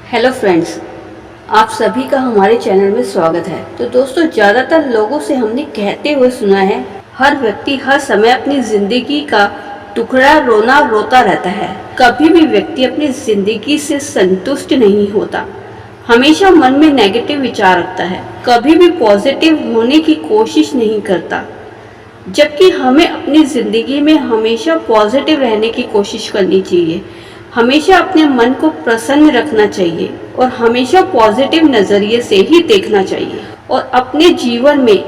Hello friends, आप सभी का हमारे चैनल में स्वागत है। तो दोस्तों, ज़्यादातर लोगों से हमने कहते हुए सुना है, हर व्यक्ति हर समय अपनी जिंदगी का टुकड़ा रोना रोता रहता है। कभी भी व्यक्ति अपनी जिंदगी से संतुष्ट नहीं होता, हमेशा मन में नेगेटिव विचार रखता है, कभी भी पॉजिटिव होने की कोशिश नहीं करता। जबकि हमें अपनी जिंदगी में हमेशा पॉजिटिव रहने की कोशिश करनी चाहिए, हमेशा अपने मन को प्रसन्न रखना चाहिए और हमेशा पॉजिटिव नज़रिए से ही देखना चाहिए। और अपने जीवन में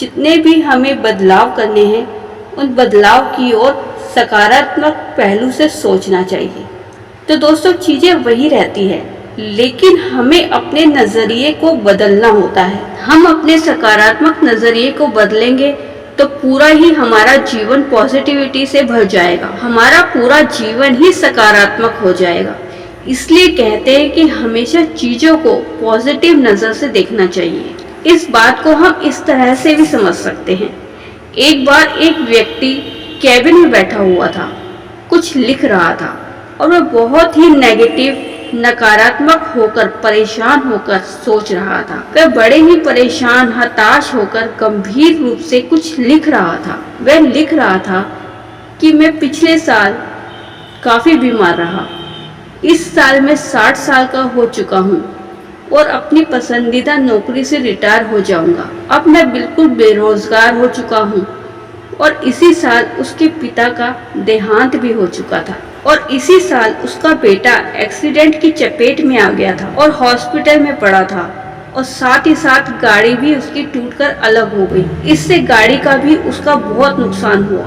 जितने भी हमें बदलाव करने हैं, उन बदलाव की ओर सकारात्मक पहलू से सोचना चाहिए। तो दोस्तों, चीज़ें वही रहती है, लेकिन हमें अपने नज़रिए को बदलना होता है। हम अपने सकारात्मक नज़रिए को बदलेंगे तो पूरा ही हमारा जीवन पॉजिटिविटी से भर जाएगा, हमारा पूरा जीवन ही सकारात्मक हो जाएगा। इसलिए कहते हैं कि हमेशा चीज़ों को पॉजिटिव नज़र से देखना चाहिए। इस बात को हम इस तरह से भी समझ सकते हैं। एक बार एक व्यक्ति कैबिन में बैठा हुआ था, कुछ लिख रहा था और वह बहुत ही नेगेटिव नकारात्मक होकर परेशान होकर सोच रहा था। वह बड़े ही परेशान हताश होकर गंभीर रूप से कुछ लिख रहा था। वह लिख रहा था कि मैं पिछले साल काफी बीमार रहा, इस साल मैं 60 साल का हो चुका हूँ और अपनी पसंदीदा नौकरी से रिटायर हो जाऊंगा। अब मैं बिल्कुल बेरोजगार हो चुका हूँ और इसी साल उसके पिता का देहांत भी हो चुका था और इसी साल उसका बेटा एक्सीडेंट की चपेट में आ गया था और हॉस्पिटल में पड़ा था और साथ ही साथ गाड़ी भी उसकी टूटकर अलग हो गई। इससे गाड़ी का भी उसका बहुत नुकसान हुआ।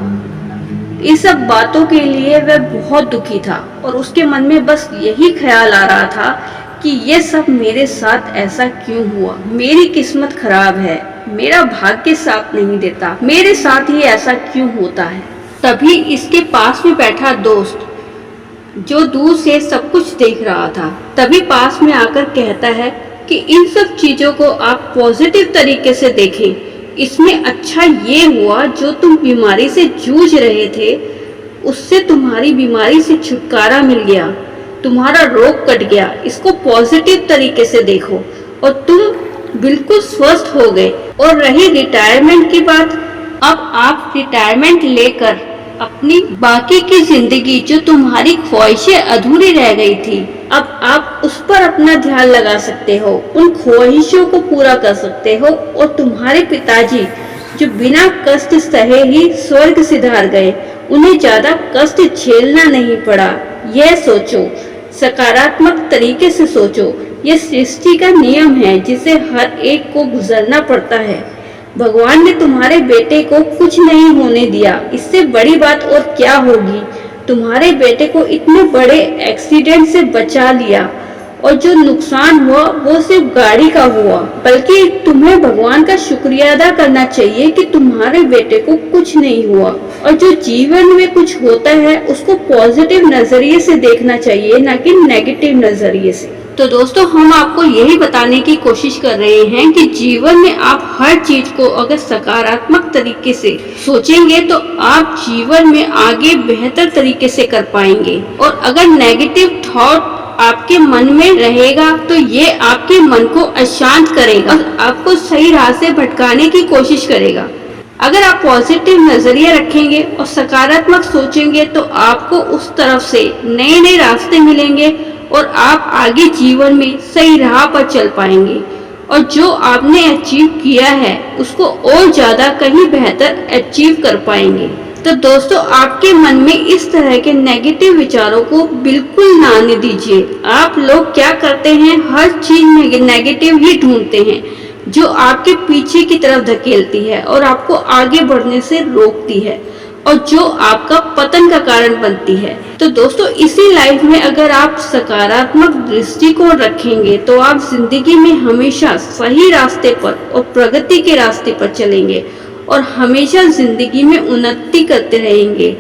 इन सब बातों के लिए वह बहुत दुखी था और उसके मन में बस यही ख्याल आ रहा था कि ये सब मेरे साथ ऐसा क्यों हुआ, मेरी किस्मत खराब है, मेरा भाग्य साथ नहीं देता, मेरे साथ ही ऐसा क्यों होता है। तभी इसके पास में बैठा दोस्त, जो दूर से सब कुछ देख रहा था, तभी पास में आकर कहता है कि इन सब चीजों को आप पॉजिटिव तरीके से देखें। इसमें अच्छा ये हुआ जो तुम बीमारी से जूझ रहे थे, उससे तुम्हारी बीमारी से छुटकारा मिल गया, तुम्हारा रोग कट गया। इसको पॉजिटिव तरीके से देखो और तुम बिल्कुल स्वस्थ हो गए। और रही रिटायरमेंट की बात, अब आप रिटायरमेंट लेकर अपनी बाकी की जिंदगी, जो तुम्हारी ख्वाहिशें अधूरी रह गई थी, अब आप उस पर अपना ध्यान लगा सकते हो, उन ख्वाहिशों को पूरा कर सकते हो। और तुम्हारे पिताजी जो बिना कष्ट सहे ही स्वर्ग सिधार गए, उन्हें ज्यादा कष्ट झेलना नहीं पड़ा। यह सोचो, सकारात्मक तरीके से सोचो। यह सृष्टि का नियम है जिसे हर एक को गुजरना पड़ता है। भगवान ने तुम्हारे बेटे को कुछ नहीं होने दिया, इससे बड़ी बात और क्या होगी। तुम्हारे बेटे को इतने बड़े एक्सीडेंट से बचा लिया और जो नुकसान हुआ वो सिर्फ गाड़ी का हुआ। बल्कि तुम्हें भगवान का शुक्रिया अदा करना चाहिए कि तुम्हारे बेटे को कुछ नहीं हुआ। और जो जीवन में कुछ होता है उसको पॉजिटिव नजरिए से देखना चाहिए, ना कि नेगेटिव नजरिए से। तो दोस्तों, हम आपको यही बताने की कोशिश कर रहे हैं कि जीवन में आप हर चीज को अगर सकारात्मक तरीके से सोचेंगे तो आप जीवन में आगे बेहतर तरीके से कर पाएंगे। और अगर नेगेटिव थॉट आपके मन में रहेगा तो ये आपके मन को अशांत करेगा और आपको सही राह से भटकाने की कोशिश करेगा। अगर आप पॉजिटिव नजरिया रखेंगे और सकारात्मक सोचेंगे तो आपको उस तरफ से नए नए रास्ते मिलेंगे और आप आगे जीवन में सही राह पर चल पाएंगे और जो आपने अचीव किया है उसको और ज्यादा कहीं बेहतर अचीव कर पाएंगे। तो दोस्तों, आपके मन में इस तरह के नेगेटिव विचारों को बिल्कुल ना आने दीजिए। आप लोग क्या करते हैं, हर चीज में नेगेटिव ही ढूंढते हैं जो आपके पीछे की तरफ धकेलती है और आपको आगे बढ़ने से रोकती है और जो आपका पतन का कारण बनती है। तो दोस्तों, इसी लाइफ में अगर आप सकारात्मक दृष्टिकोण रखेंगे तो आप जिंदगी में हमेशा सही रास्ते पर और प्रगति के रास्ते पर चलेंगे और हमेशा जिंदगी में उन्नति करते रहेंगे।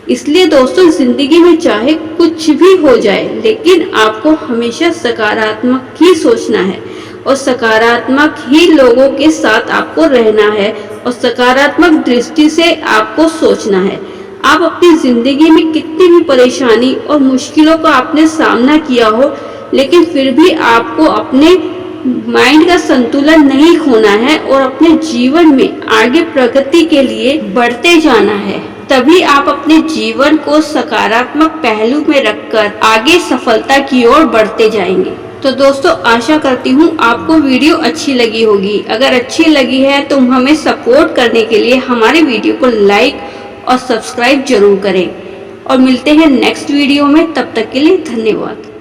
इसलिए दोस्तों, जिंदगी में चाहे कुछ भी हो जाए, लेकिन आपको हमेशा सकारात्मक ही सोचना है और सकारात्मक ही लोगों के साथ आपको रहना है और सकारात्मक दृष्टि से आपको सोचना है। आप अपनी जिंदगी में कितनी भी परेशानी और मुश्किलों का आपने सामना किया हो, लेकिन फिर भी आपको अपने माइंड का संतुलन नहीं खोना है और अपने जीवन में आगे प्रगति के लिए बढ़ते जाना है। तभी आप अपने जीवन को सकारात्मक पहलू में रखकर आगे सफलता की ओर बढ़ते जाएंगे। तो दोस्तों, आशा करती हूँ आपको वीडियो अच्छी लगी होगी। अगर अच्छी लगी है तो हमें सपोर्ट करने के लिए हमारे वीडियो को लाइक और सब्सक्राइब जरूर करें और मिलते हैं नेक्स्ट वीडियो में। तब तक के लिए धन्यवाद।